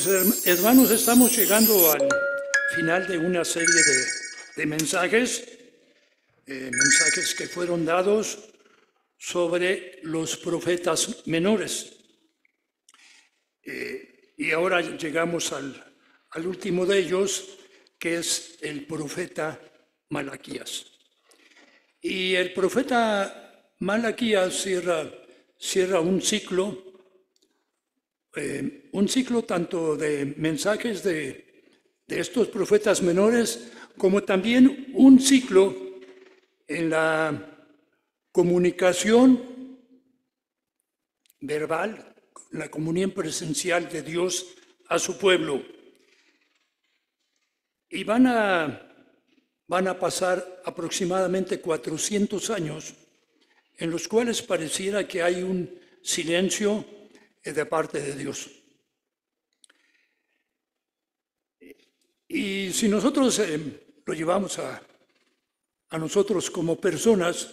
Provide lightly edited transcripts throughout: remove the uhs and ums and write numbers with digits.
Hermanos, estamos llegando al final de una serie de mensajes que fueron dados sobre los profetas menores. Y ahora llegamos al último de ellos, que es el profeta Malaquías. Y el profeta Malaquías cierra un ciclo tanto de mensajes de estos profetas menores, como también un ciclo en la comunicación verbal, la comunión presencial de Dios a su pueblo. Y van a pasar aproximadamente 400 años en los cuales pareciera que hay un silencio de parte de Dios. Y si nosotros lo llevamos a nosotros como personas,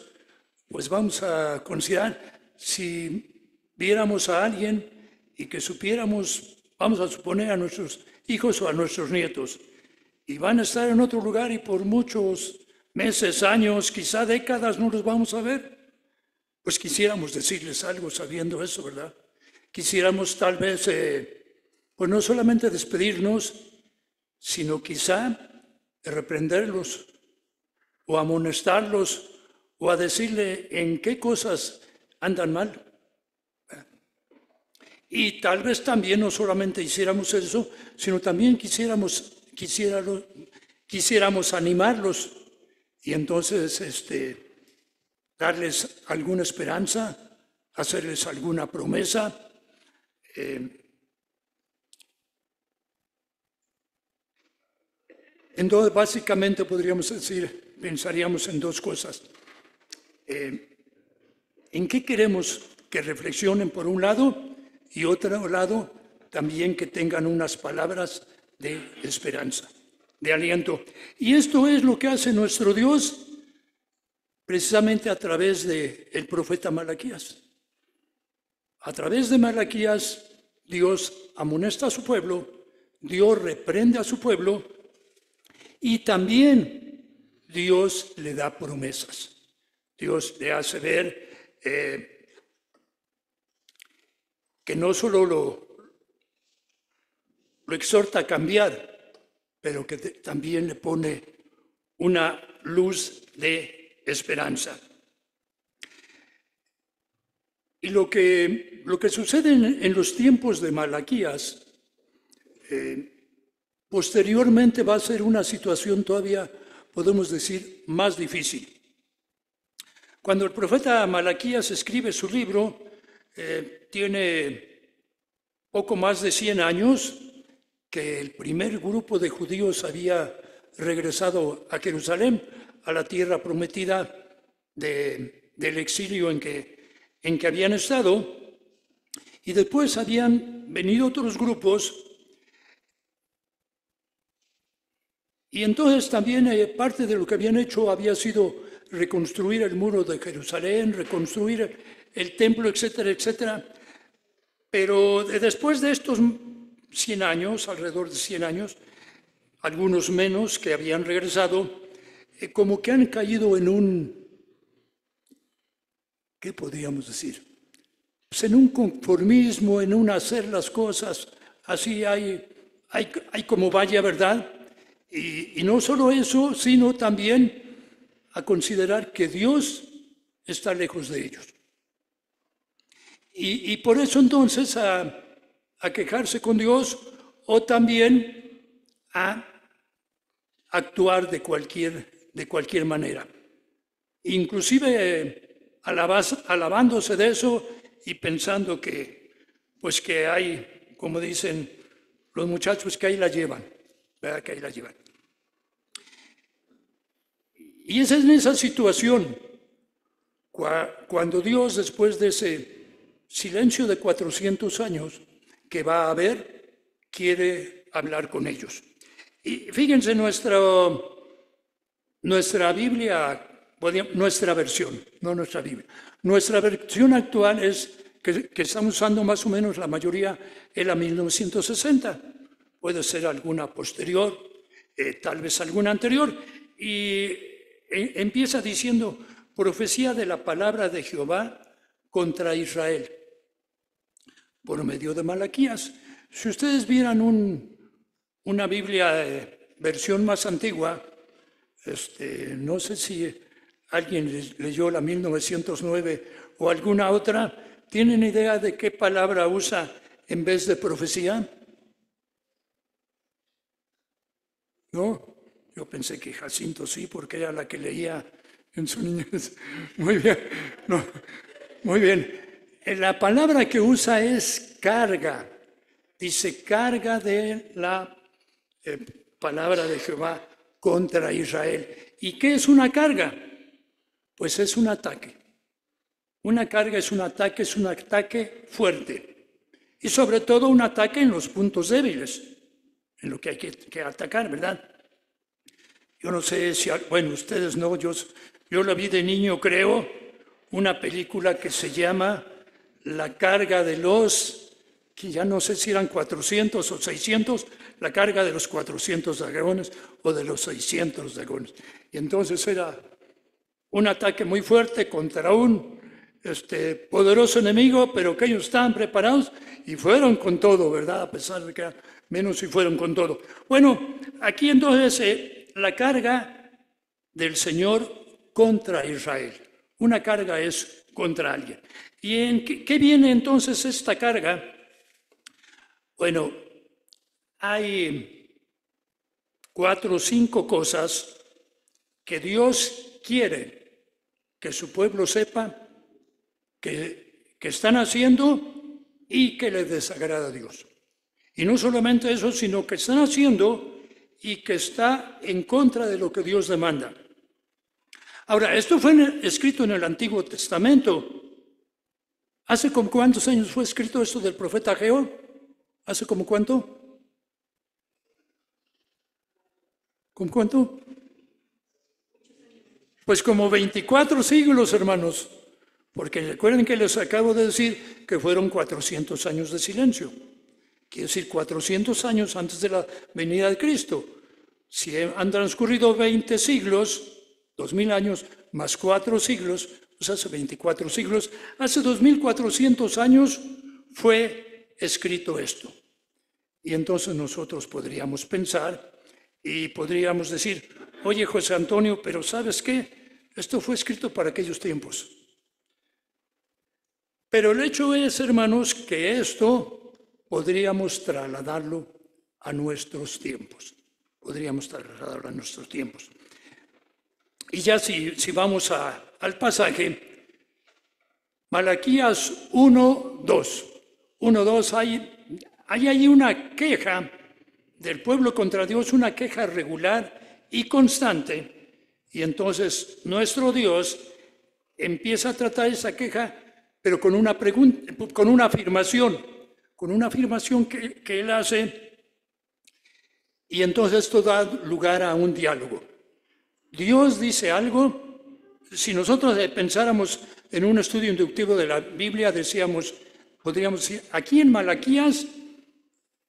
pues vamos a considerar, si viéramos a alguien y que supiéramos, vamos a suponer a nuestros hijos o a nuestros nietos, y van a estar en otro lugar y por muchos meses, años, quizá décadas no los vamos a ver, pues quisiéramos decirles algo sabiendo eso, ¿verdad? Quisiéramos tal vez, pues no solamente despedirnos, sino quizá reprenderlos o amonestarlos o a decirle en qué cosas andan mal. Y tal vez también no solamente hiciéramos eso, sino también quisiéramos animarlos y entonces darles alguna esperanza, hacerles alguna promesa. Entonces, básicamente podríamos decir, pensaríamos en dos cosas. ¿En qué queremos que reflexionen por un lado y otro lado también que tengan unas palabras de esperanza, de aliento? Y esto es lo que hace nuestro Dios precisamente a través del profeta Malaquías. A través de Malaquías, Dios amonesta a su pueblo, Dios reprende a su pueblo y también Dios le da promesas. Dios le hace ver que no solo lo exhorta a cambiar, pero que también le pone una luz de esperanza. Y lo que sucede en los tiempos de Malaquías, posteriormente va a ser una situación todavía, podemos decir, más difícil. Cuando el profeta Malaquías escribe su libro, tiene poco más de 100 años que el primer grupo de judíos había regresado a Jerusalén, a la tierra prometida del exilio en que habían estado, y después habían venido otros grupos. Y entonces también parte de lo que habían hecho había sido reconstruir el muro de Jerusalén, reconstruir el templo, etcétera, etcétera. Pero después de estos 100 años, alrededor de 100 años, algunos menos que habían regresado, como que han caído en un, ¿qué podríamos decir? Pues en un conformismo, en un hacer las cosas, así hay como vaya, ¿verdad? Y no solo eso, sino también a considerar que Dios está lejos de ellos. Y por eso entonces a quejarse con Dios o también a actuar de cualquier manera. Inclusive alabándose de eso y pensando que hay, como dicen los muchachos, que ahí la llevan. ¿Verdad? Que ahí la llevan. Y es en esa situación cuando Dios, después de ese silencio de 400 años que va a haber, quiere hablar con ellos. Y fíjense nuestra Biblia, nuestra versión, no nuestra Biblia. Nuestra versión actual es que estamos usando más o menos la mayoría en la 1960. puede ser alguna posterior, tal vez alguna anterior, y empieza diciendo profecía de la palabra de Jehová contra Israel, por medio de Malaquías. Si ustedes vieran una Biblia versión más antigua, no sé si alguien leyó la 1909 o alguna otra, ¿tienen idea de qué palabra usa en vez de profecía? ¿No? Yo pensé que Jacinto sí, porque era la que leía en su niñez. Muy bien, no, muy bien. La palabra que usa es carga. Dice carga de la palabra de Jehová contra Israel. ¿Y qué es una carga? Pues es un ataque. Una carga es un ataque fuerte. Y sobre todo un ataque en los puntos débiles, en lo que hay que atacar, ¿verdad? Yo no sé si, bueno, ustedes no, yo la vi de niño, creo, una película que se llama La carga de los, que ya no sé si eran 400 o 600, la carga de los 400 dragones o de los 600 dragones. Y entonces era un ataque muy fuerte contra un poderoso enemigo, pero que ellos estaban preparados y fueron con todo, ¿verdad? A pesar de que eran menos y fueron con todo. Bueno, aquí entonces la carga del Señor contra Israel. Una carga es contra alguien. ¿Y en qué viene entonces esta carga? Bueno, hay 4 o 5 cosas que Dios quiere que su pueblo sepa que están haciendo y que le desagrada a Dios. Y no solamente eso, sino que están haciendo y que está en contra de lo que Dios demanda. Ahora, esto fue escrito en el Antiguo Testamento. ¿Hace como cuántos años fue escrito esto del profeta Ageo? ¿Hace como cuánto? ¿Con cuánto? Pues como 24 siglos, hermanos. Porque recuerden que les acabo de decir que fueron 400 años de silencio. Quiere decir 400 años antes de la venida de Cristo. Si han transcurrido 20 siglos, 2000 años más 4 siglos, pues hace 24 siglos, hace 2400 años fue escrito esto. Y entonces nosotros podríamos pensar y podríamos decir, oye José Antonio, pero ¿sabes qué? Esto fue escrito para aquellos tiempos. Pero el hecho es, hermanos, que esto podríamos trasladarlo a nuestros tiempos. Podríamos trasladarlo a nuestros tiempos. Y ya si vamos al pasaje, Malaquías 1:2. 1:2, hay ahí una queja del pueblo contra Dios, una queja regular y constante. Y entonces nuestro Dios empieza a tratar esa queja, pero con una pregunta, con una afirmación que él hace. Y entonces esto da lugar a un diálogo. Dios dice algo. Si nosotros pensáramos en un estudio inductivo de la Biblia, podríamos decir, aquí en Malaquías,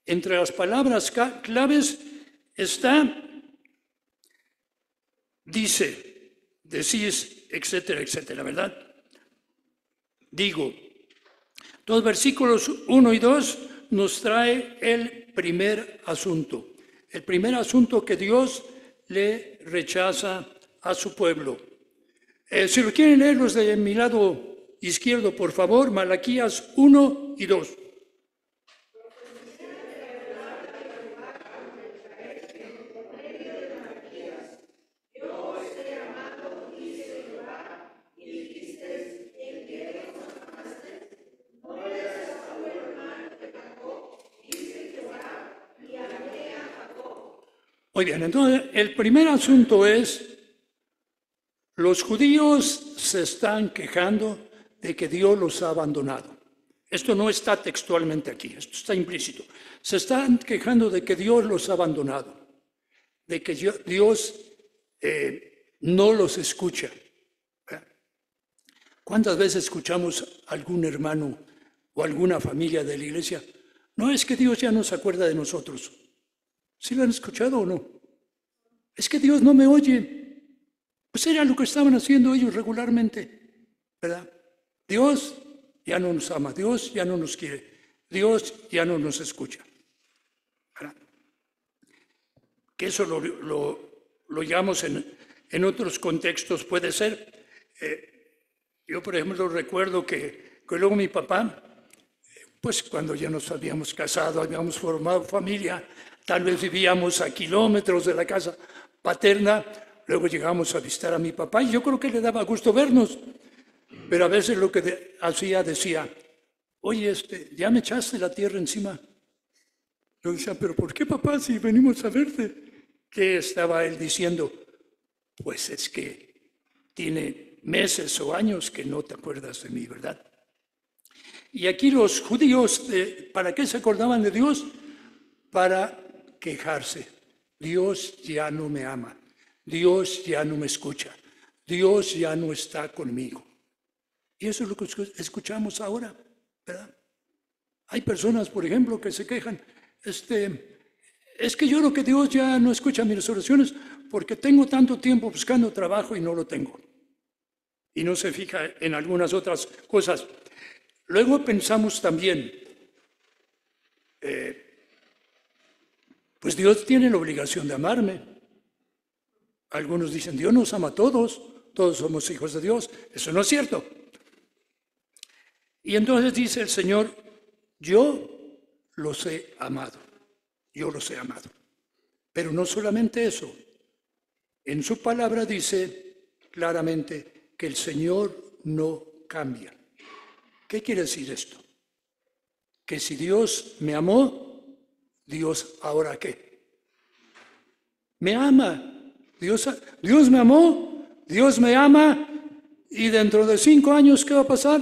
entre las palabras claves está, dice, decís, etcétera, etcétera, ¿verdad? Digo, los versículos 1 y 2 nos trae el primer asunto. El primer asunto que Dios le rechaza a su pueblo. Si lo quieren leer los de mi lado izquierdo, por favor, Malaquías 1 y 2. Muy bien, entonces el primer asunto es, los judíos se están quejando de que Dios los ha abandonado. Esto no está textualmente aquí, esto está implícito. Se están quejando de que Dios los ha abandonado, de que Dios no los escucha. ¿Cuántas veces escuchamos a algún hermano o alguna familia de la iglesia? No es que Dios ya no se acuerda de nosotros. ¿Sí lo han escuchado o no? Es que Dios no me oye. Pues era lo que estaban haciendo ellos regularmente, ¿verdad? Dios ya no nos ama, Dios ya no nos quiere, Dios ya no nos escucha. ¿Verdad? Que eso lo llamamos en otros contextos, puede ser. Yo, por ejemplo, recuerdo que luego mi papá, pues cuando ya nos habíamos casado, habíamos formado familia, tal vez vivíamos a kilómetros de la casa paterna, luego llegamos a visitar a mi papá y yo creo que le daba gusto vernos, pero a veces lo que hacía decía, oye, ya me echaste la tierra encima. Yo decía, pero ¿por qué, papá, si venimos a verte? ¿Qué estaba él diciendo? Pues es que tiene meses o años que no te acuerdas de mí, ¿verdad? Y aquí los judíos, ¿para qué se acordaban de Dios? Para quejarse. Dios ya no me ama. Dios ya no me escucha. Dios ya no está conmigo. Y eso es lo que escuchamos ahora, ¿verdad? Hay personas, por ejemplo, que se quejan. Es que yo creo que Dios ya no escucha mis oraciones porque tengo tanto tiempo buscando trabajo y no lo tengo. Y no se fija en algunas otras cosas. Luego pensamos también, pues Dios tiene la obligación de amarme. Algunos dicen, Dios nos ama a todos, todos somos hijos de Dios. Eso no es cierto. Y entonces dice el Señor, yo los he amado, yo los he amado. Pero no solamente eso, en su palabra dice claramente que el Señor no cambia. ¿Qué quiere decir esto? Que si Dios me amó, Dios ahora ¿qué? Me ama. Dios me amó, Dios me ama, y dentro de 5 años, ¿qué va a pasar?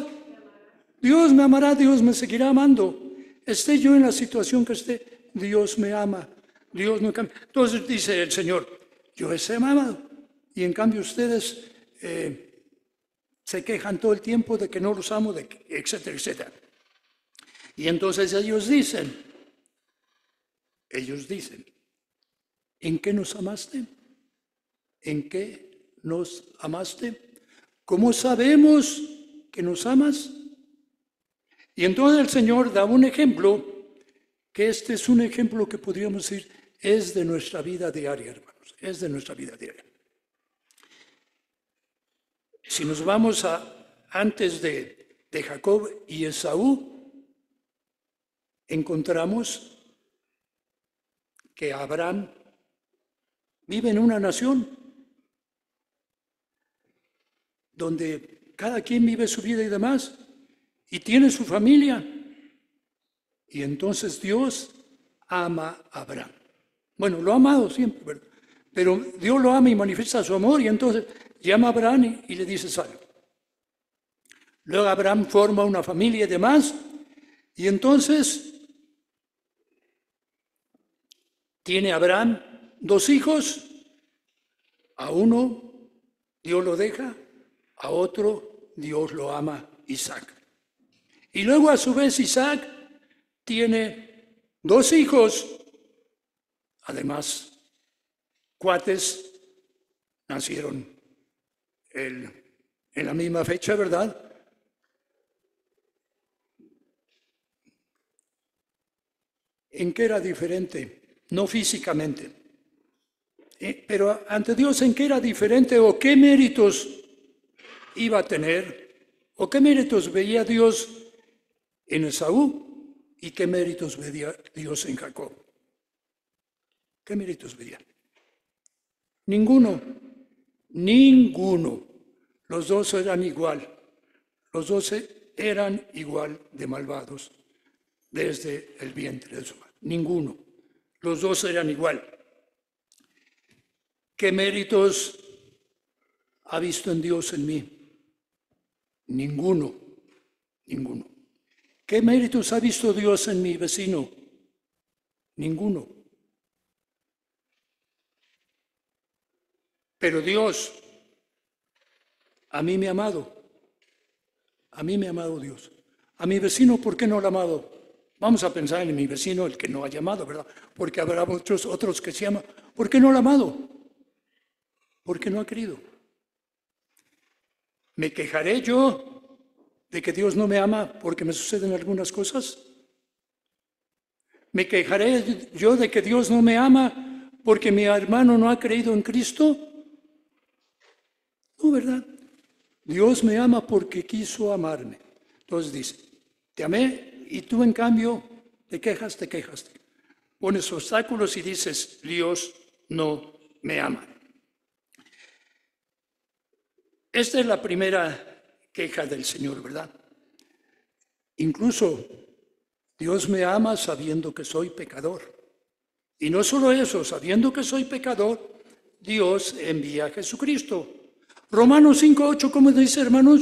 Dios me amará, Dios me seguirá amando. Esté yo en la situación que esté, Dios me ama, Dios no cambia. Entonces dice el Señor, yo les he amado, y en cambio ustedes se quejan todo el tiempo de que no los amo, etcétera, etcétera. Y entonces ellos dicen, ¿en qué nos amaste? ¿En qué nos amaste? ¿Cómo sabemos que nos amas? Y entonces el Señor da un ejemplo, que este es un ejemplo que podríamos decir es de nuestra vida diaria, hermanos, es de nuestra vida diaria. Si nos vamos antes de Jacob y Esaú, encontramos que Abraham vive en una nación donde cada quien vive su vida y demás, y tiene su familia. Y entonces Dios ama a Abraham. Bueno, lo ha amado siempre, ¿verdad? Pero Dios lo ama y manifiesta su amor, y entonces llama a Abraham y le dice sal. Luego Abraham forma una familia y demás, y entonces tiene Abraham 2 hijos, a uno Dios lo deja, a otro Dios lo ama, Isaac. Y luego a su vez Isaac tiene 2 hijos, además cuates, nacieron en la misma fecha, ¿verdad? ¿En qué era diferente? No físicamente, pero ante Dios, ¿en qué era diferente o qué méritos iba a tener? ¿O qué méritos veía Dios en Esaú y qué méritos veía Dios en Jacob? ¿Qué méritos veía? Ninguno. Los dos eran igual. Los 12 eran igual de malvados desde el vientre de su madre. Ninguno. Los 12 eran igual. ¿Qué méritos ha visto en Dios en mí? Ninguno. ¿Qué méritos ha visto Dios en mi vecino? Ninguno. Pero Dios a mí me ha amado. A mí me ha amado Dios. A mi vecino, ¿por qué no lo ha amado? Vamos a pensar en mi vecino, el que no ha llamado, ¿verdad? Porque habrá otros que se llaman. ¿Por qué no lo ha amado? Porque no ha querido. ¿Me quejaré yo de que Dios no me ama porque me suceden algunas cosas? ¿Me quejaré yo de que Dios no me ama porque mi hermano no ha creído en Cristo? No, ¿verdad? Dios me ama porque quiso amarme. Entonces dice, te amé y tú en cambio te quejas. Pones obstáculos y dices, Dios no me ama. Esta es la primera queja del Señor, ¿verdad? Incluso Dios me ama sabiendo que soy pecador. Y no solo eso, sabiendo que soy pecador, Dios envía a Jesucristo. Romanos 5:8, ¿cómo dice, hermanos?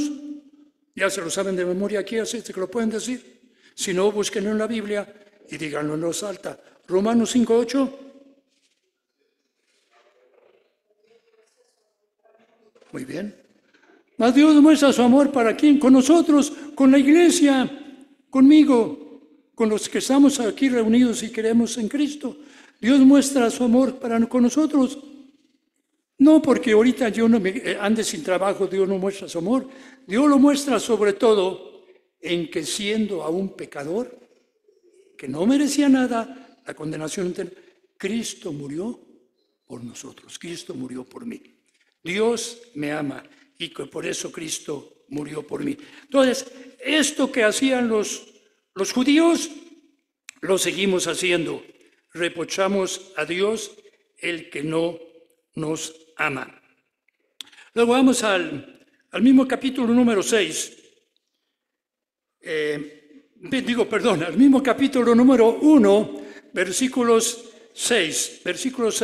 Ya se lo saben de memoria aquí, así que lo pueden decir. Si no, búsquenlo en la Biblia y díganlo en voz alta. Romanos 5:8. Muy bien. Mas Dios muestra su amor ¿para quién? Con nosotros, con la iglesia, conmigo, con los que estamos aquí reunidos y creemos en Cristo. Dios muestra su amor con nosotros. No porque ahorita yo no ande sin trabajo, Dios no muestra su amor. Dios lo muestra sobre todo en que siendo aún pecador, que no merecía nada, la condenación eterna, Cristo murió por nosotros, Cristo murió por mí. Dios me ama y que por eso Cristo murió por mí. Entonces, esto que hacían los judíos, lo seguimos haciendo. Reprochamos a Dios el que no nos ama. Luego vamos al mismo capítulo número 6. Al mismo capítulo número 1, versículos 6. Versículos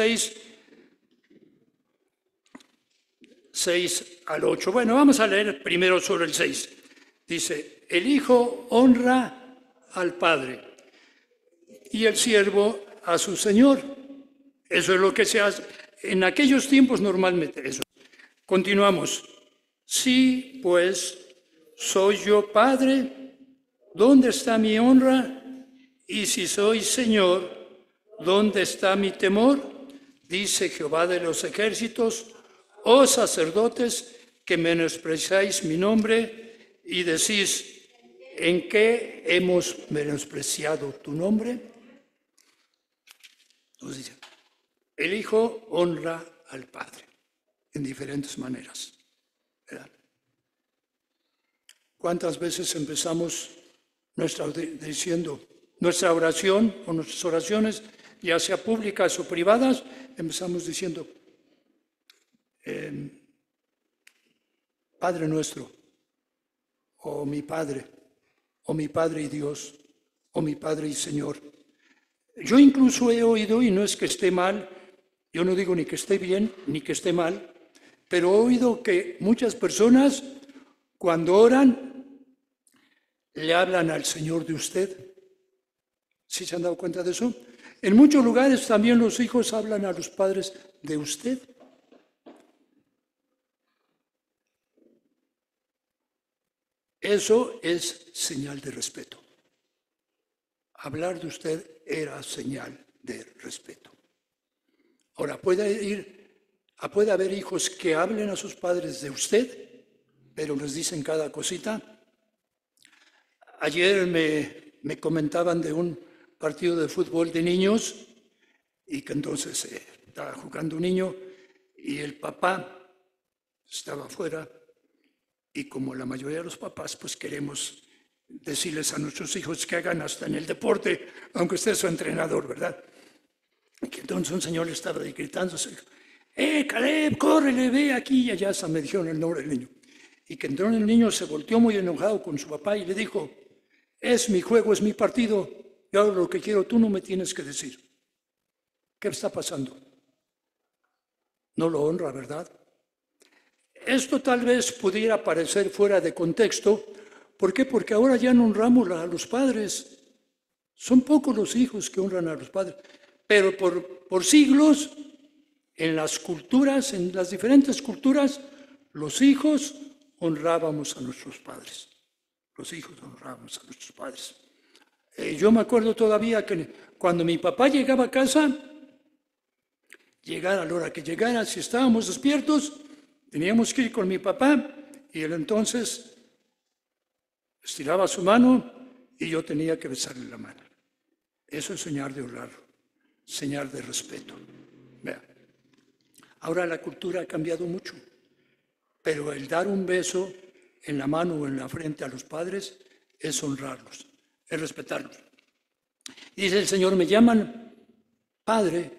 6 al 8. Bueno, vamos a leer primero sobre el 6. Dice, el Hijo honra al Padre y el siervo a su Señor. Eso es lo que se hace en aquellos tiempos normalmente. Eso. Continuamos. Sí, pues, soy yo Padre, ¿dónde está mi honra? Y si soy Señor, ¿dónde está mi temor? Dice Jehová de los ejércitos, oh sacerdotes, que menospreciáis mi nombre y decís, ¿en qué hemos menospreciado tu nombre? Nos dice, el Hijo honra al Padre en diferentes maneras, ¿verdad? ¿Cuántas veces empezamos nuestra oración o nuestras oraciones, ya sea públicas o privadas, empezamos diciendo, Padre nuestro, o mi Padre y Dios, o mi Padre y Señor? Yo incluso he oído, y no es que esté mal, yo no digo ni que esté bien ni que esté mal, pero he oído que muchas personas cuando oran le hablan al Señor de usted. ¿Sí se han dado cuenta de eso? En muchos lugares también los hijos hablan a los padres de usted. Eso es señal de respeto. Hablar de usted era señal de respeto. Ahora, puede haber hijos que hablen a sus padres de usted, pero les dicen cada cosita. Ayer me comentaban de un partido de fútbol de niños y que entonces estaba jugando un niño y el papá estaba afuera y como la mayoría de los papás pues queremos decirles a nuestros hijos que hagan hasta en el deporte, aunque esté su entrenador, ¿verdad? Y que entonces un señor le estaba gritándose, Caleb, córrele, ve aquí y allá, hasta me dijeron el nombre del niño. Y que entonces el niño se volteó muy enojado con su papá y le dijo, es mi juego, es mi partido, yo hago lo que quiero, tú no me tienes que decir. ¿Qué está pasando? No lo honra, ¿verdad? Esto tal vez pudiera parecer fuera de contexto. ¿Por qué? Porque ahora ya no honramos a los padres. Son pocos los hijos que honran a los padres. Pero por siglos, en las culturas, en las diferentes culturas, los hijos honrábamos a nuestros padres. Los hijos honrábamos a nuestros padres. Yo me acuerdo todavía que cuando mi papá llegaba a casa, llegara a la hora que llegara, si estábamos despiertos, teníamos que ir con mi papá y él entonces estiraba su mano y yo tenía que besarle la mano. Eso es señal de honrar, señal de respeto. Vea. Ahora la cultura ha cambiado mucho, pero el dar un beso en la mano o en la frente a los padres es honrarlos, es respetarlos. Y dice el Señor, me llaman Padre,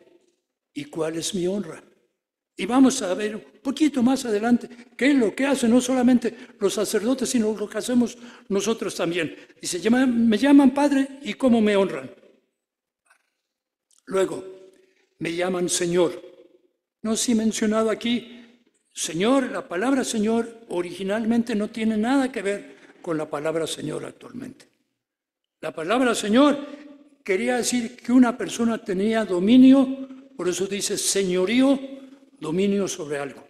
¿y cuál es mi honra? Y vamos a ver un poquito más adelante qué es lo que hacen no solamente los sacerdotes, sino lo que hacemos nosotros también. Dice, me llaman Padre, ¿y cómo me honran? Luego, me llaman Señor. No sé si he mencionado aquí, Señor, la palabra Señor originalmente no tiene nada que ver con la palabra Señor actualmente. La palabra Señor quería decir que una persona tenía dominio, por eso dice señorío, dominio sobre algo.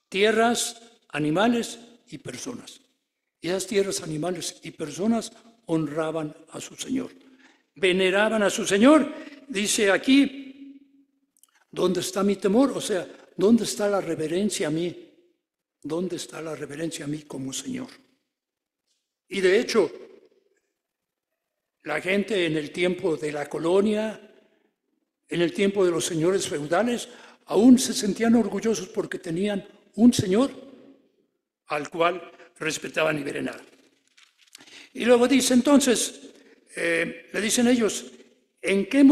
Tierras, animales y personas. Y esas tierras, animales y personas honraban a su Señor. Veneraban a su Señor. Dice aquí, ¿dónde está mi temor? O sea, ¿dónde está la reverencia a mí? ¿Dónde está la reverencia a mí como Señor? Y de hecho, la gente en el tiempo de la colonia, en el tiempo de los señores feudales, aún se sentían orgullosos porque tenían un señor al cual respetaban y veneraban. Y luego dice entonces, le dicen ellos, ¿en qué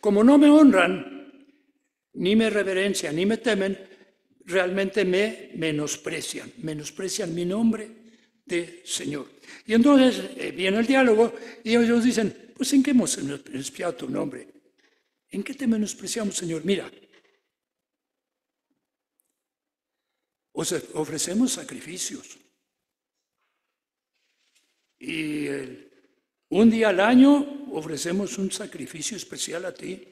como no me honran, ni me reverencian, ni me temen, realmente me menosprecian mi nombre de Señor? Y entonces viene el diálogo y ellos dicen, pues ¿en qué hemos menospreciado tu nombre? ¿En qué te menospreciamos, Señor? Mira, os ofrecemos sacrificios. Y un día al año ofrecemos un sacrificio especial a ti.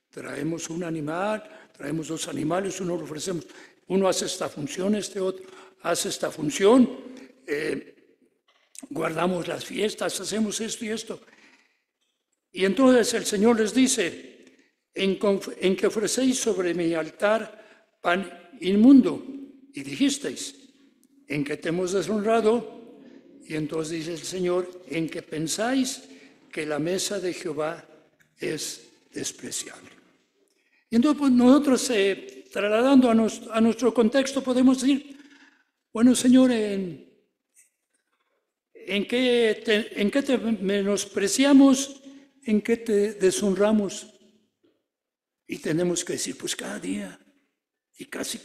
Traemos un animal, traemos 2 animales, uno lo ofrecemos. Uno hace esta función, este otro hace esta función. Guardamos las fiestas, hacemos esto y esto. Y entonces el Señor les dice, en que ofrecéis sobre mi altar pan inmundo. Y dijisteis, en que te hemos deshonrado. Y entonces dice el Señor, en que pensáis que la mesa de Jehová es despreciable. Y entonces pues, nosotros, trasladando a nuestro contexto, podemos decir, bueno, Señor, ¿en qué te menospreciamos? ¿En qué te deshonramos? Y tenemos que decir, pues cada día, y casi,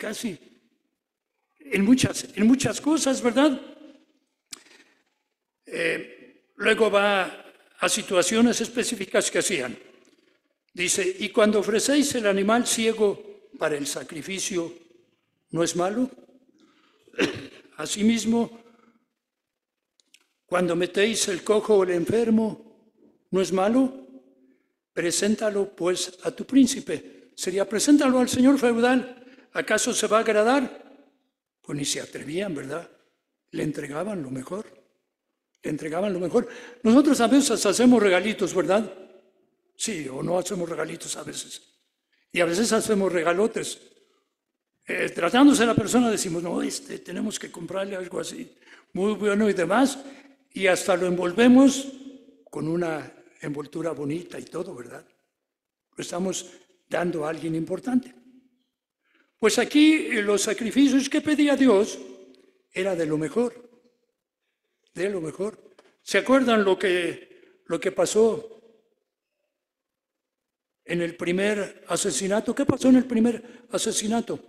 en muchas cosas, ¿verdad? Luego va a situaciones específicas que hacían. Dice, y cuando ofrecéis el animal ciego para el sacrificio, ¿no es malo? Asimismo, cuando metéis el cojo o el enfermo, ¿no es malo? Preséntalo pues a tu príncipe. Sería, preséntalo al señor feudal. ¿Acaso se va a agradar? Pues ni se atrevían, ¿verdad? Le entregaban lo mejor. Le entregaban lo mejor. Nosotros a veces hacemos regalitos, ¿verdad? Sí, o no hacemos regalitos a veces. Y a veces hacemos regalotes. Tratándose de la persona decimos, no, tenemos que comprarle algo así, muy bueno y demás. Y hasta lo envolvemos con una envoltura bonita y todo, ¿verdad? Lo estamos dando a alguien importante. Pues aquí los sacrificios que pedía Dios era de lo mejor, de lo mejor. ¿Se acuerdan lo que pasó en el primer asesinato? ¿Qué pasó en el primer asesinato?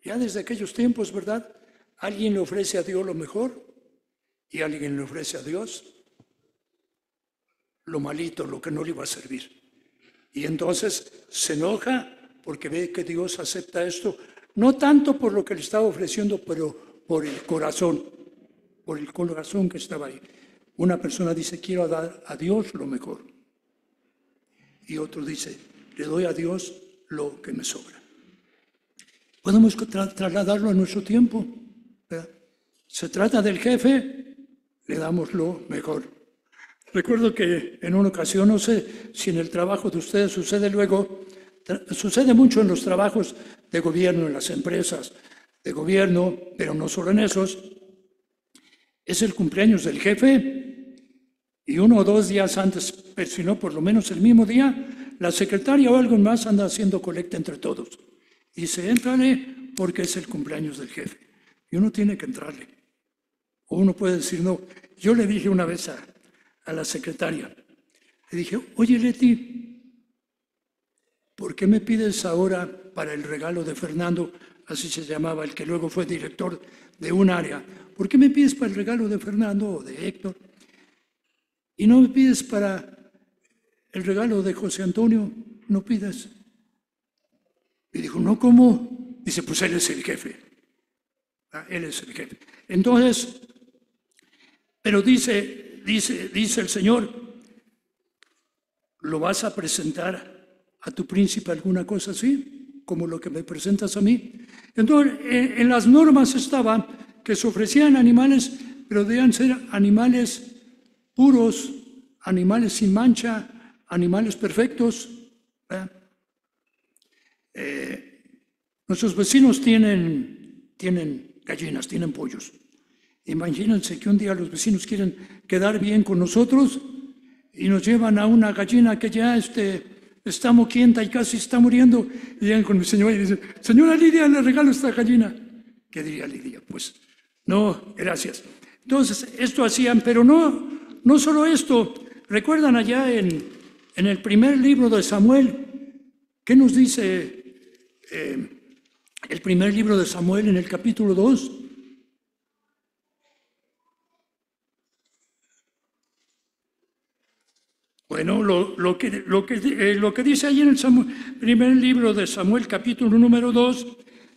Ya desde aquellos tiempos, ¿verdad? Alguien le ofrece a Dios lo mejor y alguien le ofrece a Dios lo malito, lo que no le iba a servir. Y entonces se enoja porque ve que Dios acepta esto, no tanto por lo que le estaba ofreciendo, pero por el corazón que estaba ahí. Una persona dice, quiero dar a Dios lo mejor. Y otro dice, le doy a Dios lo que me sobra. Podemos trasladarlo a nuestro tiempo, ¿verdad? Se trata del jefe, le damos lo mejor. Recuerdo que en una ocasión, no sé si en el trabajo de ustedes sucede luego, sucede mucho en los trabajos de gobierno, en las empresas de gobierno, pero no solo en esos. Es el cumpleaños del jefe y 1 o 2 días antes, pero si no, por lo menos el mismo día, la secretaria o algo más anda haciendo colecta entre todos. Dice, éntrale porque es el cumpleaños del jefe. Y uno tiene que entrarle. O uno puede decir, no. Yo le dije una vez a la secretaria, le dije, oye Leti, ¿por qué me pides ahora para el regalo de Fernando, así se llamaba, el que luego fue director de un área? ¿Por qué me pides para el regalo de Fernando o de Héctor? Y no me pides para el regalo de José Antonio, no pides. Y dijo, no, ¿cómo? Dice, pues él es el jefe. Él es el jefe. Entonces, pero dice el Señor, ¿lo vas a presentar a tu príncipe alguna cosa así? Como lo que me presentas a mí. Entonces, en las normas estaba que se ofrecían animales, pero debían ser animales puros, animales sin mancha, animales perfectos. Nuestros vecinos tienen gallinas, tienen pollos. Imagínense que un día los vecinos quieren quedar bien con nosotros y nos llevan a una gallina que ya está moquienta y casi está muriendo, y llegan con mi señora y dicen, señora Lidia, le regalo esta gallina. ¿Qué diría Lidia? Pues, no, gracias. Entonces, esto hacían, pero no solo esto. ¿Recuerdan allá en el primer libro de Samuel? ¿Qué nos dice el primer libro de Samuel en el capítulo 2? Bueno, lo que dice ahí en el primer libro de Samuel, capítulo número 2,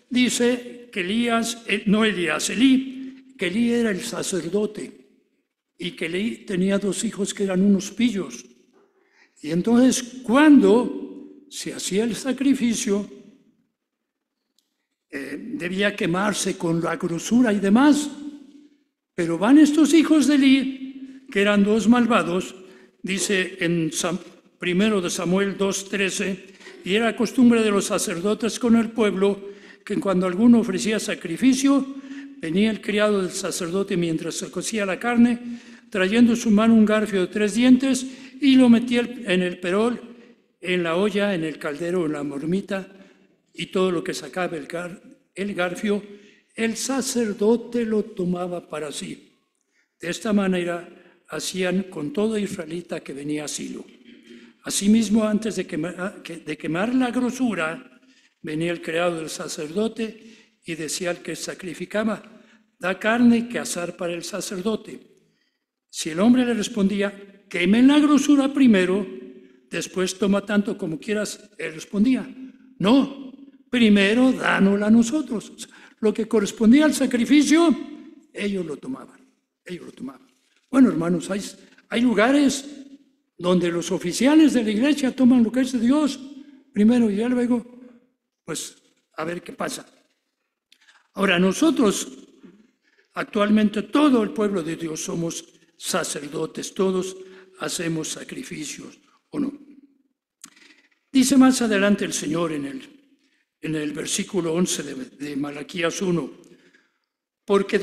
dice que Elí, que Elí era el sacerdote y que Elí tenía 2 hijos que eran unos pillos. Y entonces, cuando se hacía el sacrificio, debía quemarse con la grosura y demás, pero van estos hijos de Elí, que eran 2 malvados, dice en 1 de Samuel 2:13, y era costumbre de los sacerdotes con el pueblo que cuando alguno ofrecía sacrificio, venía el criado del sacerdote mientras se cocía la carne, trayendo en su mano un garfio de 3 dientes y lo metía en el perol, en la olla, en el caldero, en la marmita, y todo lo que sacaba el garfio, el sacerdote lo tomaba para sí. De esta manera hacían con todo israelita que venía a Silo. Asimismo, antes de quemar la grosura, venía el criado del sacerdote y decía al que sacrificaba, da carne que asar para el sacerdote. Si el hombre le respondía, quemen la grosura primero, después toma tanto como quieras, él respondía, no, primero dánosla a nosotros. O sea, lo que correspondía al sacrificio, ellos lo tomaban. Bueno, hermanos, hay lugares donde los oficiales de la iglesia toman lo que es de Dios primero y ya luego, pues, a ver qué pasa. Ahora, nosotros, actualmente, todo el pueblo de Dios somos sacerdotes, todos hacemos sacrificios, ¿o no? Dice más adelante el Señor en el versículo 11 de Malaquías 1, porque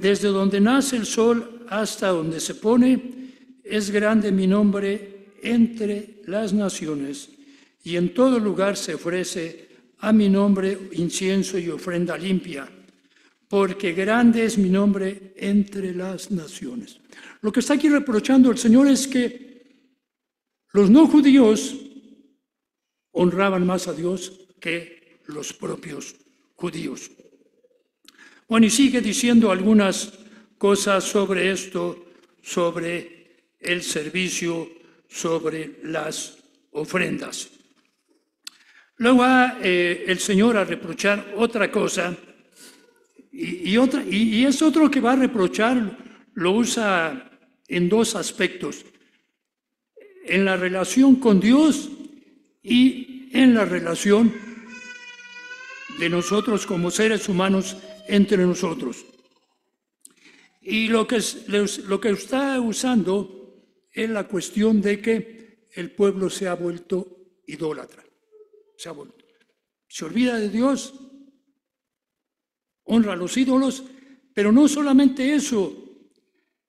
desde donde nace el sol hasta donde se pone, es grande mi nombre entre las naciones, y en todo lugar se ofrece a mi nombre incienso y ofrenda limpia, porque grande es mi nombre entre las naciones. Lo que está aquí reprochando el Señor es que los no judíos honraban más a Dios que los propios judíos. Bueno, y sigue diciendo algunas cosas sobre esto, sobre el servicio, sobre las ofrendas. Luego va el Señor a reprochar otra cosa, y es otro que va a reprochar, lo usa en 2 aspectos, en la relación con Dios y en la relación de nosotros como seres humanos entre nosotros. Y lo que está usando es la cuestión de que el pueblo se ha vuelto idólatra. Se olvida de Dios, honra a los ídolos, pero no solamente eso,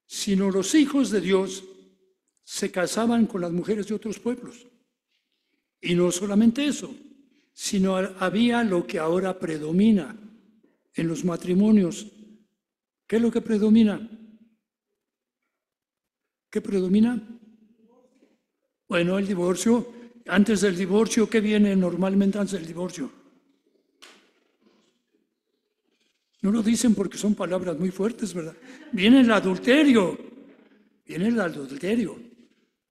sino los hijos de Dios se casaban con las mujeres de otros pueblos. Y no solamente eso, sino había lo que ahora predomina en los matrimonios. ¿Qué es lo que predomina? ¿Qué predomina? Bueno, el divorcio. Antes del divorcio, ¿qué viene normalmente antes del divorcio? No lo dicen porque son palabras muy fuertes, ¿verdad? Viene el adulterio. Viene el adulterio.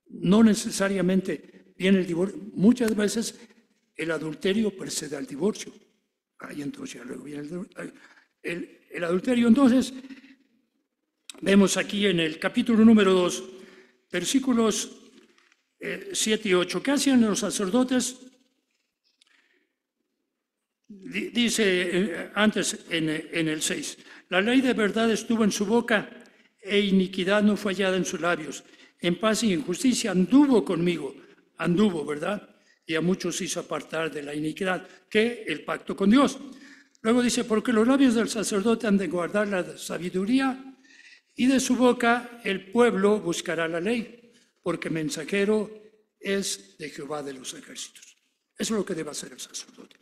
No necesariamente viene el divorcio. Muchas veces el adulterio precede al divorcio. Ahí entonces ya luego viene el adulterio. Entonces, vemos aquí en el capítulo número 2, versículos 7 y 8. ¿Qué hacían los sacerdotes? Dice antes en el 6, la ley de verdad estuvo en su boca e iniquidad no fue hallada en sus labios. En paz y en justicia anduvo conmigo, ¿verdad? Y a muchos hizo apartar de la iniquidad, que el pacto con Dios. Luego dice, porque los labios del sacerdote han de guardar la sabiduría y de su boca el pueblo buscará la ley, porque mensajero es de Jehová de los ejércitos. Eso es lo que debe hacer el sacerdote.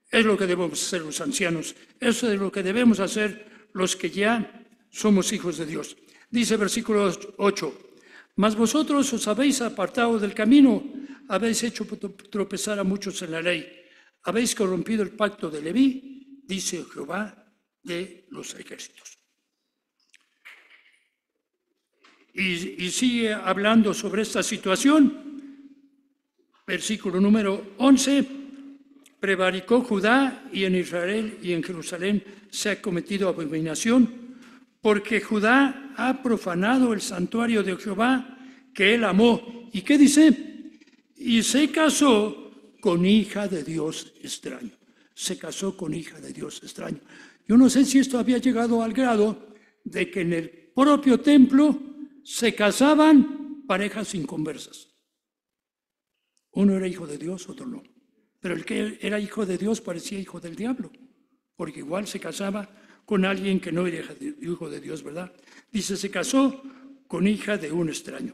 Es lo que debemos hacer los ancianos. Eso es lo que debemos hacer los que ya somos hijos de Dios. Dice versículo 8, mas vosotros os habéis apartado del camino, habéis hecho tropezar a muchos en la ley, habéis corrompido el pacto de Leví, dice Jehová de los ejércitos. Y sigue hablando sobre esta situación. Versículo número 11, prevaricó Judá y en Israel y en Jerusalén se ha cometido abominación, porque Judá ha profanado el santuario de Jehová que él amó. ¿Y qué dice? Y se casó con hija de Dios extraño. Se casó con hija de Dios extraño. Yo no sé si esto había llegado al grado de que en el propio templo se casaban parejas inconversas. Uno era hijo de Dios, otro no. Pero el que era hijo de Dios parecía hijo del diablo, porque igual se casaba con alguien que no era hijo de Dios, ¿verdad? Dice, se casó con hija de un extraño.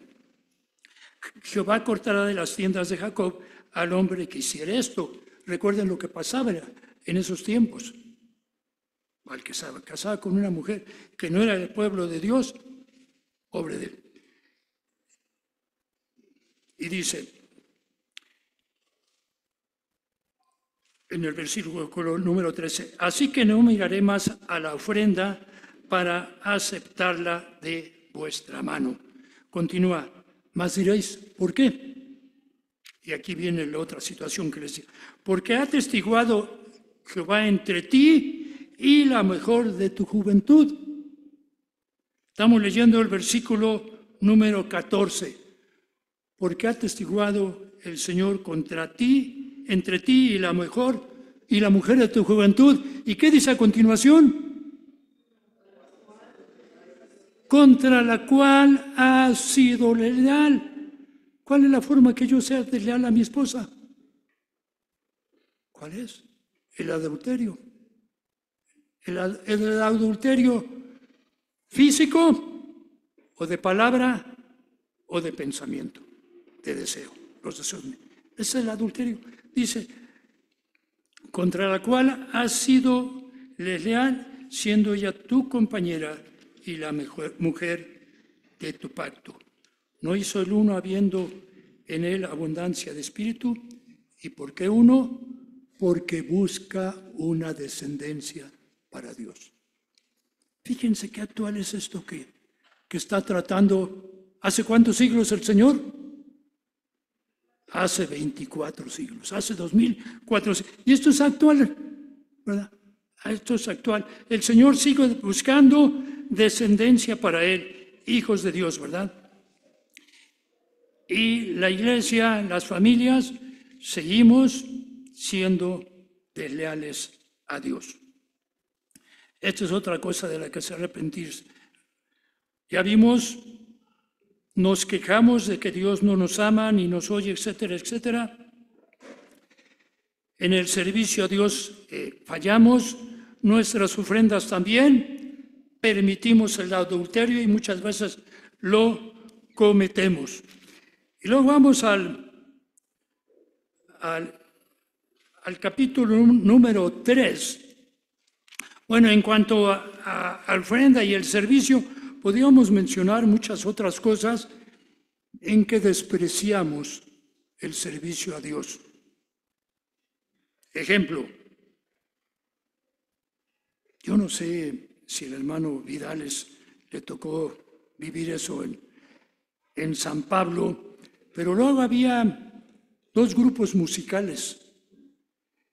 Jehová cortará de las tiendas de Jacob al hombre que hiciera esto. Recuerden lo que pasaba en esos tiempos. Al que se casaba con una mujer que no era del pueblo de Dios, pobre de él. Y dice, en el versículo número 13, así que no miraré más a la ofrenda para aceptarla de vuestra mano. Continúa, más diréis, ¿por qué? Y aquí viene la otra situación que les digo. Porque ha atestiguado Jehová entre ti y la mejor de tu juventud. Estamos leyendo el versículo número 14. Porque ha atestiguado el Señor contra ti, entre ti y la mujer de tu juventud. ¿Y qué dice a continuación? Contra la cual has sido leal. ¿Cuál es la forma que yo sea de leal a mi esposa? ¿Cuál es? El adulterio. El adulterio físico o de palabra o de pensamiento, de deseo, los deseos. Ese es el adulterio. Dice, contra la cual has sido leal, siendo ella tu compañera y la mujer de tu pacto. ¿No hizo el uno habiendo en él abundancia de espíritu? ¿Y por qué uno? Porque busca una descendencia para Dios. Fíjense qué actual es esto que está tratando. ¿Hace cuántos siglos el Señor? Hace 24 siglos, hace 2400. Y esto es actual, ¿verdad? Esto es actual. El Señor sigue buscando descendencia para Él, hijos de Dios, ¿verdad? Y la iglesia, las familias, seguimos siendo desleales a Dios. Esta es otra cosa de la que se arrepentirse. Ya vimos, nos quejamos de que Dios no nos ama ni nos oye, etcétera, etcétera. En el servicio a Dios fallamos, nuestras ofrendas también, permitimos el adulterio y muchas veces lo cometemos. Y luego vamos al capítulo número 3. Bueno, en cuanto a ofrenda y el servicio, podríamos mencionar muchas otras cosas en que despreciamos el servicio a Dios. Ejemplo, yo no sé si el hermano Vidales le tocó vivir eso en San Pablo, pero luego había 2 grupos musicales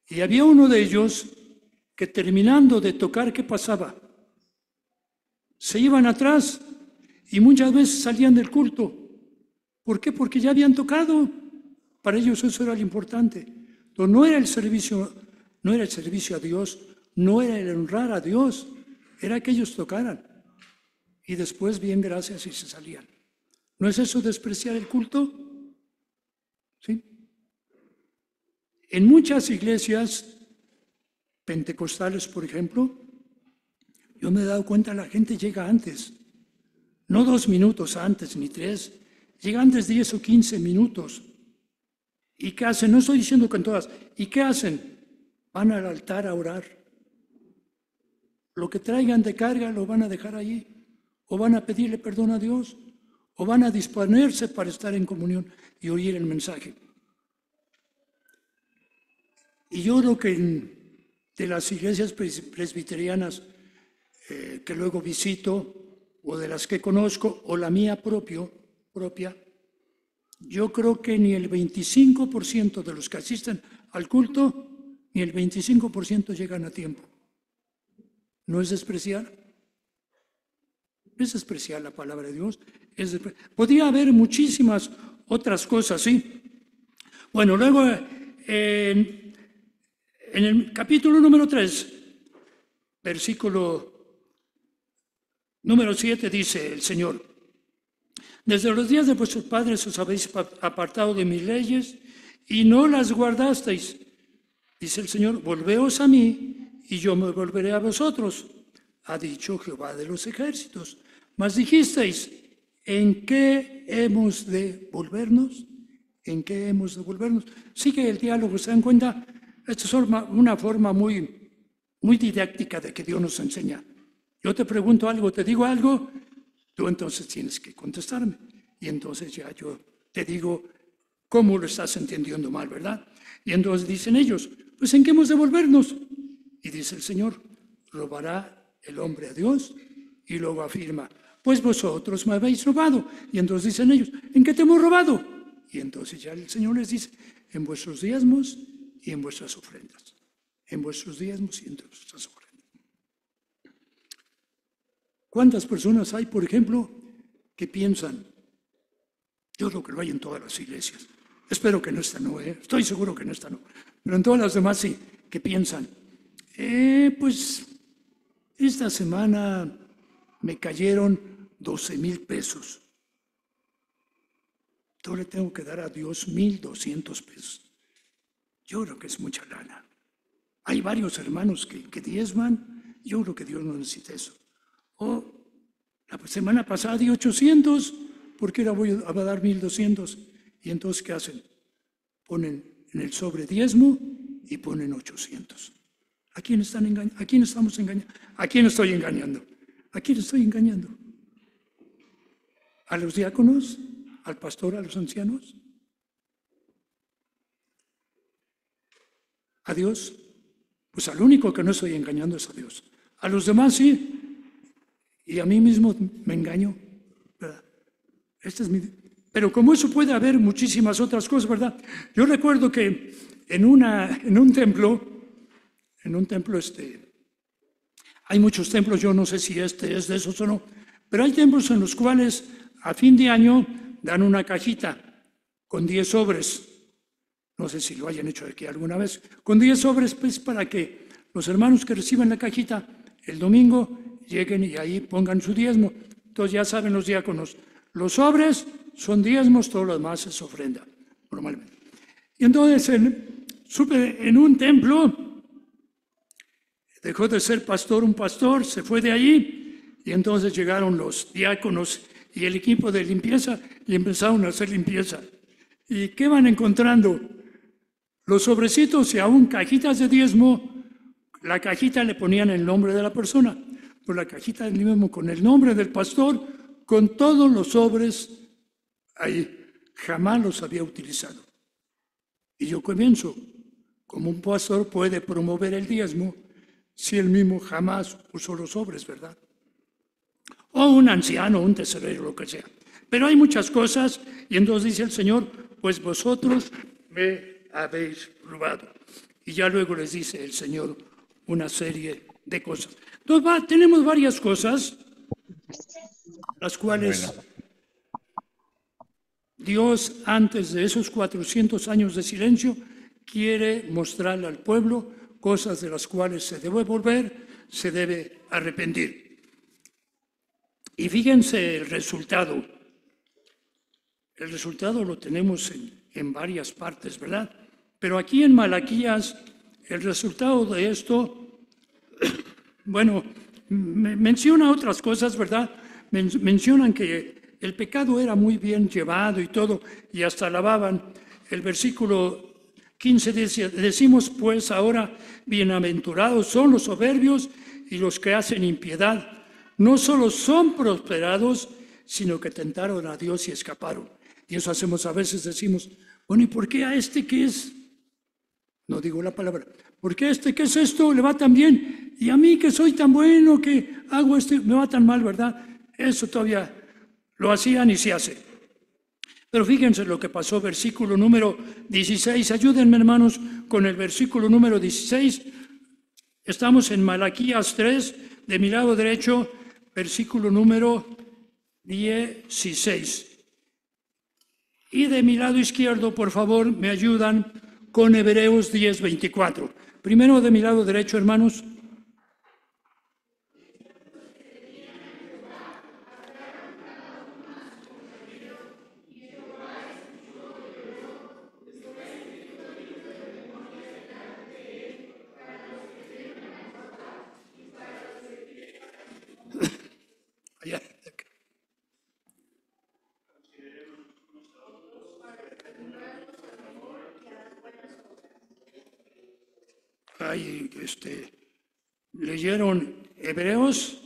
y había uno de ellos que terminando de tocar, ¿qué pasaba? Se iban atrás y muchas veces salían del culto. ¿Por qué? Porque ya habían tocado. Para ellos eso era lo importante. No era el servicio a Dios, no era el honrar a Dios, era que ellos tocaran. Y después, bien, gracias, y se salían. ¿No es eso despreciar el culto? ¿Sí? En muchas iglesias pentecostales, por ejemplo, yo me he dado cuenta, la gente llega antes, no 2 minutos antes ni 3, llega antes 10 o 15 minutos. ¿Y qué hacen? No estoy diciendo que en todas. ¿Y qué hacen? Van al altar a orar. Lo que traigan de carga lo van a dejar allí, o van a pedirle perdón a Dios, o van a disponerse para estar en comunión y oír el mensaje. Y yo creo que de las iglesias presbiterianas que luego visito, o de las que conozco, o la mía propia, yo creo que ni el 25% de los que asisten al culto, ni el 25% llegan a tiempo. ¿No es despreciar? Es despreciar la palabra de Dios. Podría haber muchísimas otras cosas, ¿sí? Bueno, luego en el capítulo número 3, versículo número 7, dice el Señor: desde los días de vuestros padres os habéis apartado de mis leyes y no las guardasteis. Dice el Señor: volveos a mí y yo me volveré a vosotros, ha dicho Jehová de los ejércitos. Mas dijisteis: ¿en qué hemos de volvernos? ¿En qué hemos de volvernos? Sigue el diálogo, ¿se dan cuenta? Esta es una forma muy didáctica de que Dios nos enseña. Yo te pregunto algo, te digo algo, tú entonces tienes que contestarme. Y entonces ya yo te digo cómo lo estás entendiendo mal, ¿verdad? Y entonces dicen ellos: pues ¿en qué hemos de volvernos? Y dice el Señor: ¿robará el hombre a Dios? Y luego afirma: pues vosotros me habéis robado. Y entonces dicen ellos: ¿en qué te hemos robado? Y entonces ya el Señor les dice: en vuestros diezmos y en vuestras ofrendas. En vuestros diezmos y en vuestras ofrendas. ¿Cuántas personas hay, por ejemplo, que piensan? Yo creo que lo hay en todas las iglesias. Espero que en esta no, estoy seguro que en esta no. Pero en todas las demás sí, que piensan: pues esta semana me cayeron 12,000 pesos. Yo le tengo que dar a Dios 1,200 pesos. Yo creo que es mucha lana. Hay varios hermanos que diezman. Yo creo que Dios no necesita eso. O la semana pasada di 800, porque ahora voy a dar 1,200. Y entonces, ¿qué hacen? Ponen en el sobre diezmo y ponen 800. ¿A quién están engañando? ¿A quién estamos engañando? ¿A quién estoy engañando? ¿A quién estoy engañando? ¿A los diáconos? ¿Al pastor? ¿A los ancianos? ¿A Dios? Pues al único que no estoy engañando es a Dios. A los demás sí. Y a mí mismo me engaño, ¿verdad? Pero como eso puede haber muchísimas otras cosas, ¿verdad? Yo recuerdo que en un templo, hay muchos templos, yo no sé si este es de esos o no, pero hay templos en los cuales a fin de año dan una cajita con 10 sobres. No sé si lo hayan hecho aquí alguna vez. Con 10 sobres, pues, para que los hermanos que reciban la cajita el domingo lleguen y ahí pongan su diezmo. Entonces ya saben los diáconos, los sobres son diezmos, todo lo demás es ofrenda, normalmente. Y entonces supe en un templo, dejó de ser pastor un pastor, se fue de allí, y entonces llegaron los diáconos y el equipo de limpieza y empezaron a hacer limpieza. ¿Y qué van encontrando? Los sobrecitos y aún cajitas de diezmo, la cajita le ponían el nombre de la persona, pues la cajita del diezmo con el nombre del pastor, con todos los sobres ahí. Jamás los había utilizado. Y yo comienzo, como un pastor puede promover el diezmo si él mismo jamás usó los sobres, ¿verdad? O un anciano, un tesorero, lo que sea. Pero hay muchas cosas, y entonces dice el Señor, pues vosotros me habéis robado. Y ya luego les dice el Señor una serie de cosas. Entonces tenemos varias cosas, las cuales Dios, antes de esos 400 años de silencio, quiere mostrarle al pueblo cosas de las cuales se debe volver, se debe arrepentir. Y fíjense el resultado. El resultado lo tenemos en varias partes, ¿verdad? Pero aquí en Malaquías, el resultado de esto, bueno, menciona otras cosas, ¿verdad? Mencionan que el pecado era muy bien llevado y todo, y hasta alababan. El versículo 15 dice, decimos pues ahora, bienaventurados son los soberbios y los que hacen impiedad. No solo son prosperados, sino que tentaron a Dios y escaparon. Y eso hacemos a veces, decimos, bueno, ¿y por qué a este que es? No digo la palabra. ¿Por qué a este que es esto le va tan bien? Y a mí que soy tan bueno, que hago esto, me va tan mal, ¿verdad? Eso todavía lo hacían y se hace. Pero fíjense lo que pasó, versículo número 16. Ayúdenme, hermanos, con el versículo número 16. Estamos en Malaquías 3, de mi lado derecho, versículo número 16. Y de mi lado izquierdo, por favor, me ayudan con Hebreos 10, 24. Primero de mi lado derecho, hermanos. Allá. Ahí, leyeron Hebreos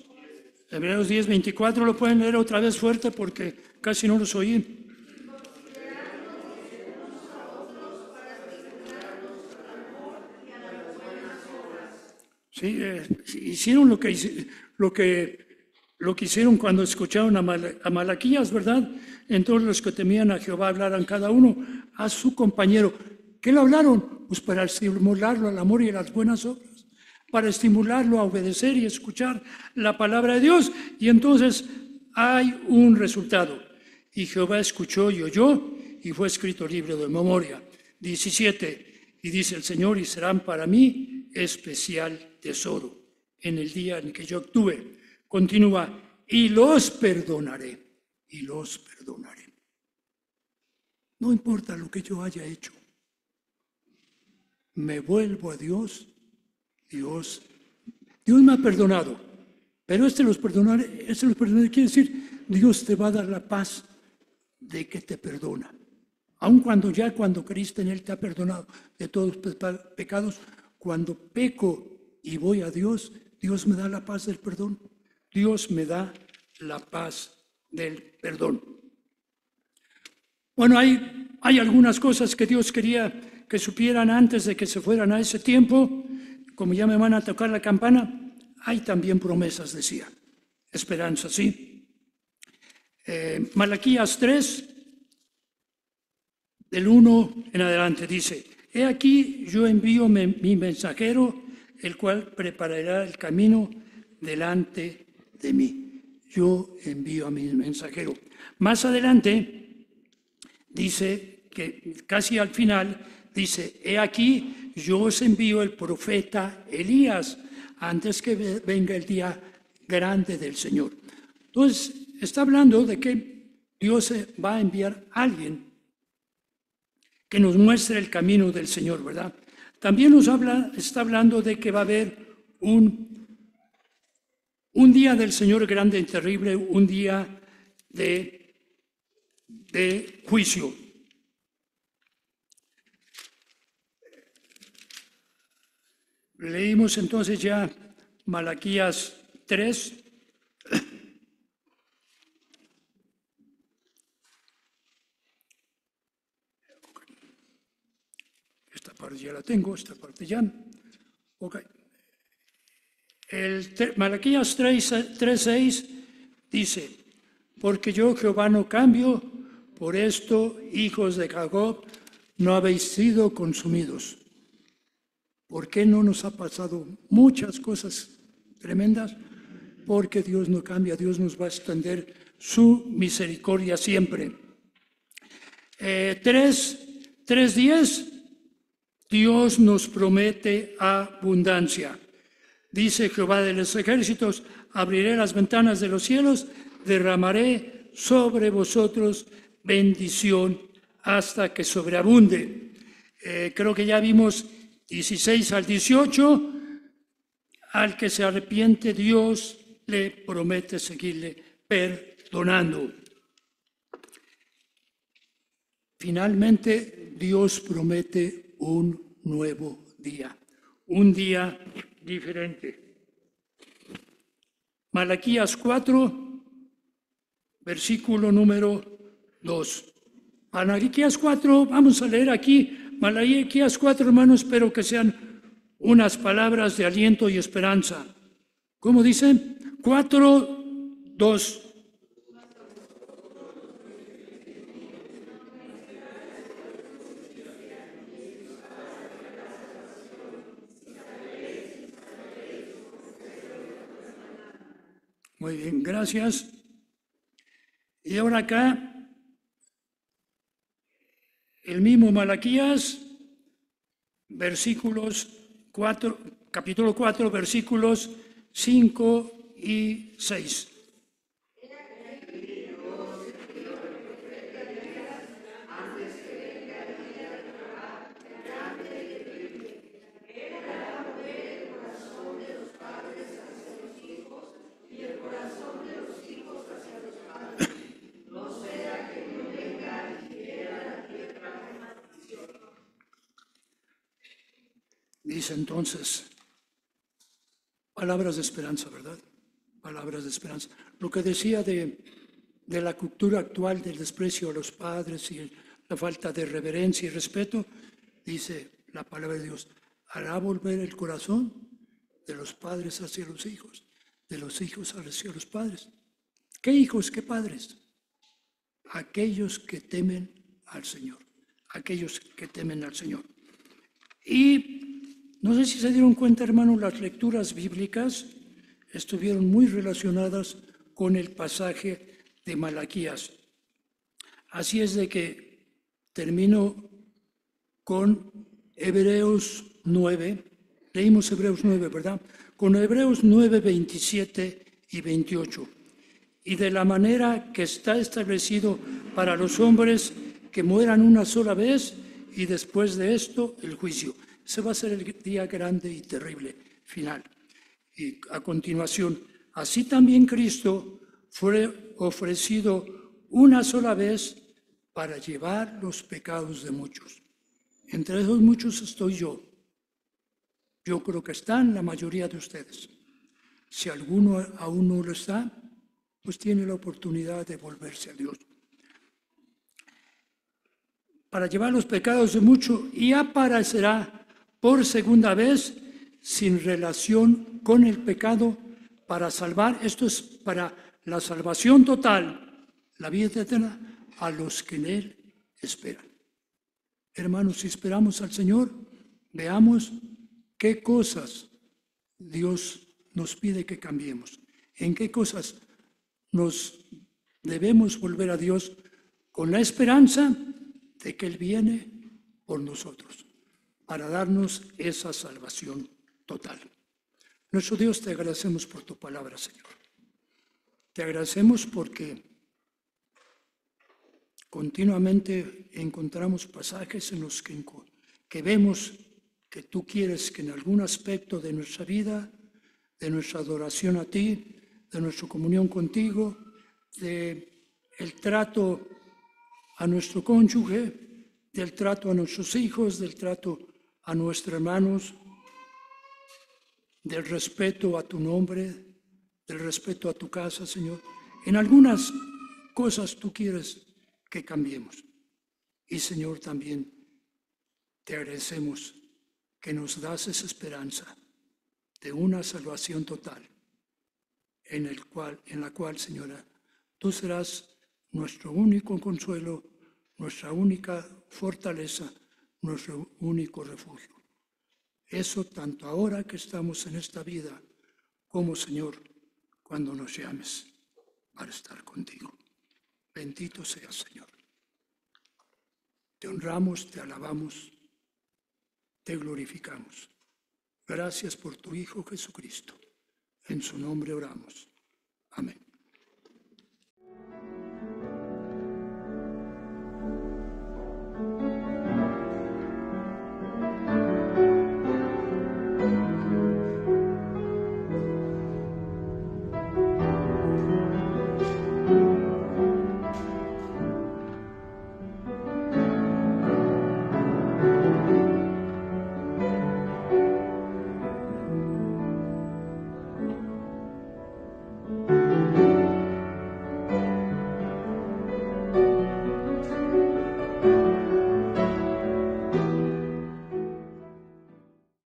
10, 24, lo pueden leer otra vez fuerte porque casi no los oí. Sí, hicieron lo que hicieron cuando escucharon a Malaquías, ¿verdad? Entonces los que temían a Jehová hablaran cada uno a su compañero. ¿Qué le hablaron? Pues para estimularlo al amor y a las buenas obras, para estimularlo a obedecer y escuchar la palabra de Dios. Y entonces hay un resultado. Y Jehová escuchó y oyó, y fue escrito libro de memoria. 17. Y dice el Señor, y serán para mí especial tesoro en el día en que yo actúe. Continúa, y los perdonaré, y los perdonaré. No importa lo que yo haya hecho. Me vuelvo a Dios, Dios me ha perdonado, pero los perdonaré quiere decir, Dios te va a dar la paz de que te perdona. Aun cuando creíste en Él te ha perdonado de todos tus pecados, cuando peco y voy a Dios, Dios me da la paz del perdón. Dios me da la paz del perdón. Bueno, hay algunas cosas que Dios quería que supieran antes de que se fueran a ese tiempo. Como ya me van a tocar la campana, hay también promesas, decía. Esperanza, sí. Malaquías 3, del 1 en adelante, dice, he aquí yo envío mi mensajero, el cual preparará el camino delante de mí. Yo envío a mi mensajero. Más adelante dice que casi al final dice, he aquí yo os envío el profeta Elías antes que venga el día grande del Señor. Entonces está hablando de que Dios va a enviar a alguien que nos muestre el camino del Señor, ¿verdad? También está hablando de que va a haber un día del Señor grande y terrible, un día de juicio. Leímos entonces ya Malaquías 3. Esta parte ya la tengo, esta parte ya. Ok. Malaquías 3:6 dice, porque yo Jehová no cambio, por esto, hijos de Jacob, no habéis sido consumidos. ¿Por qué no nos ha pasado muchas cosas tremendas? Porque Dios no cambia, Dios nos va a extender su misericordia siempre. 3:10, Dios nos promete abundancia. Dice Jehová de los ejércitos, abriré las ventanas de los cielos, derramaré sobre vosotros bendición hasta que sobreabunde. Creo que ya vimos 16 al 18, al que se arrepiente Dios le promete seguirle perdonando. Finalmente, Dios promete un nuevo día, un día diferente. Malaquías 4, versículo número 2. Malaquías 4, vamos a leer aquí, Malaquías 4, hermanos, espero que sean unas palabras de aliento y esperanza. ¿Cómo dice? 4, 2. Muy bien, gracias. Y ahora acá, el mismo Malaquías, capítulo 4, versículos 5 y 6. Dice entonces, palabras de esperanza, ¿verdad? Palabras de esperanza. Lo que decía de la cultura actual del desprecio a los padres y la falta de reverencia y respeto, dice la palabra de Dios, hará volver el corazón de los padres hacia los hijos, de los hijos hacia los padres. ¿Qué hijos, qué padres? Aquellos que temen al Señor, aquellos que temen al Señor. Y no sé si se dieron cuenta, hermanos, las lecturas bíblicas estuvieron muy relacionadas con el pasaje de Malaquías. Así es de que termino con Hebreos 9, leímos Hebreos 9, ¿verdad? Con Hebreos 9, 27 y 28. Y de la manera que está establecido para los hombres que mueran una sola vez y después de esto el juicio. Ese va a ser el día grande y terrible final. Y a continuación, así también Cristo fue ofrecido una sola vez para llevar los pecados de muchos. Entre esos muchos estoy yo. Yo creo que están la mayoría de ustedes. Si alguno aún no lo está, pues tiene la oportunidad de volverse a Dios. Para llevar los pecados de muchos y aparecerá por segunda vez sin relación con el pecado para salvar, esto es para la salvación total, la vida eterna, a los que en Él esperan. Hermanos, si esperamos al Señor, veamos qué cosas Dios nos pide que cambiemos, en qué cosas nos debemos volver a Dios con la esperanza de que Él viene por nosotros para darnos esa salvación total. Nuestro Dios, te agradecemos por tu palabra, Señor. Te agradecemos porque continuamente encontramos pasajes en los que vemos que tú quieres que en algún aspecto de nuestra vida, de nuestra adoración a ti, de nuestra comunión contigo, de el trato a nuestro cónyuge, del trato a nuestros hijos, del trato a nuestros hermanos, del respeto a tu nombre, del respeto a tu casa, Señor. En algunas cosas tú quieres que cambiemos. Y, Señor, también te agradecemos que nos das esa esperanza de una salvación total, en la cual, Señora, tú serás nuestro único consuelo, nuestra única fortaleza, nuestro único refugio. Eso tanto ahora que estamos en esta vida, como, Señor, cuando nos llames para estar contigo. Bendito seas, Señor. Te honramos, te alabamos, te glorificamos. Gracias por tu Hijo Jesucristo. En su nombre oramos. Amén.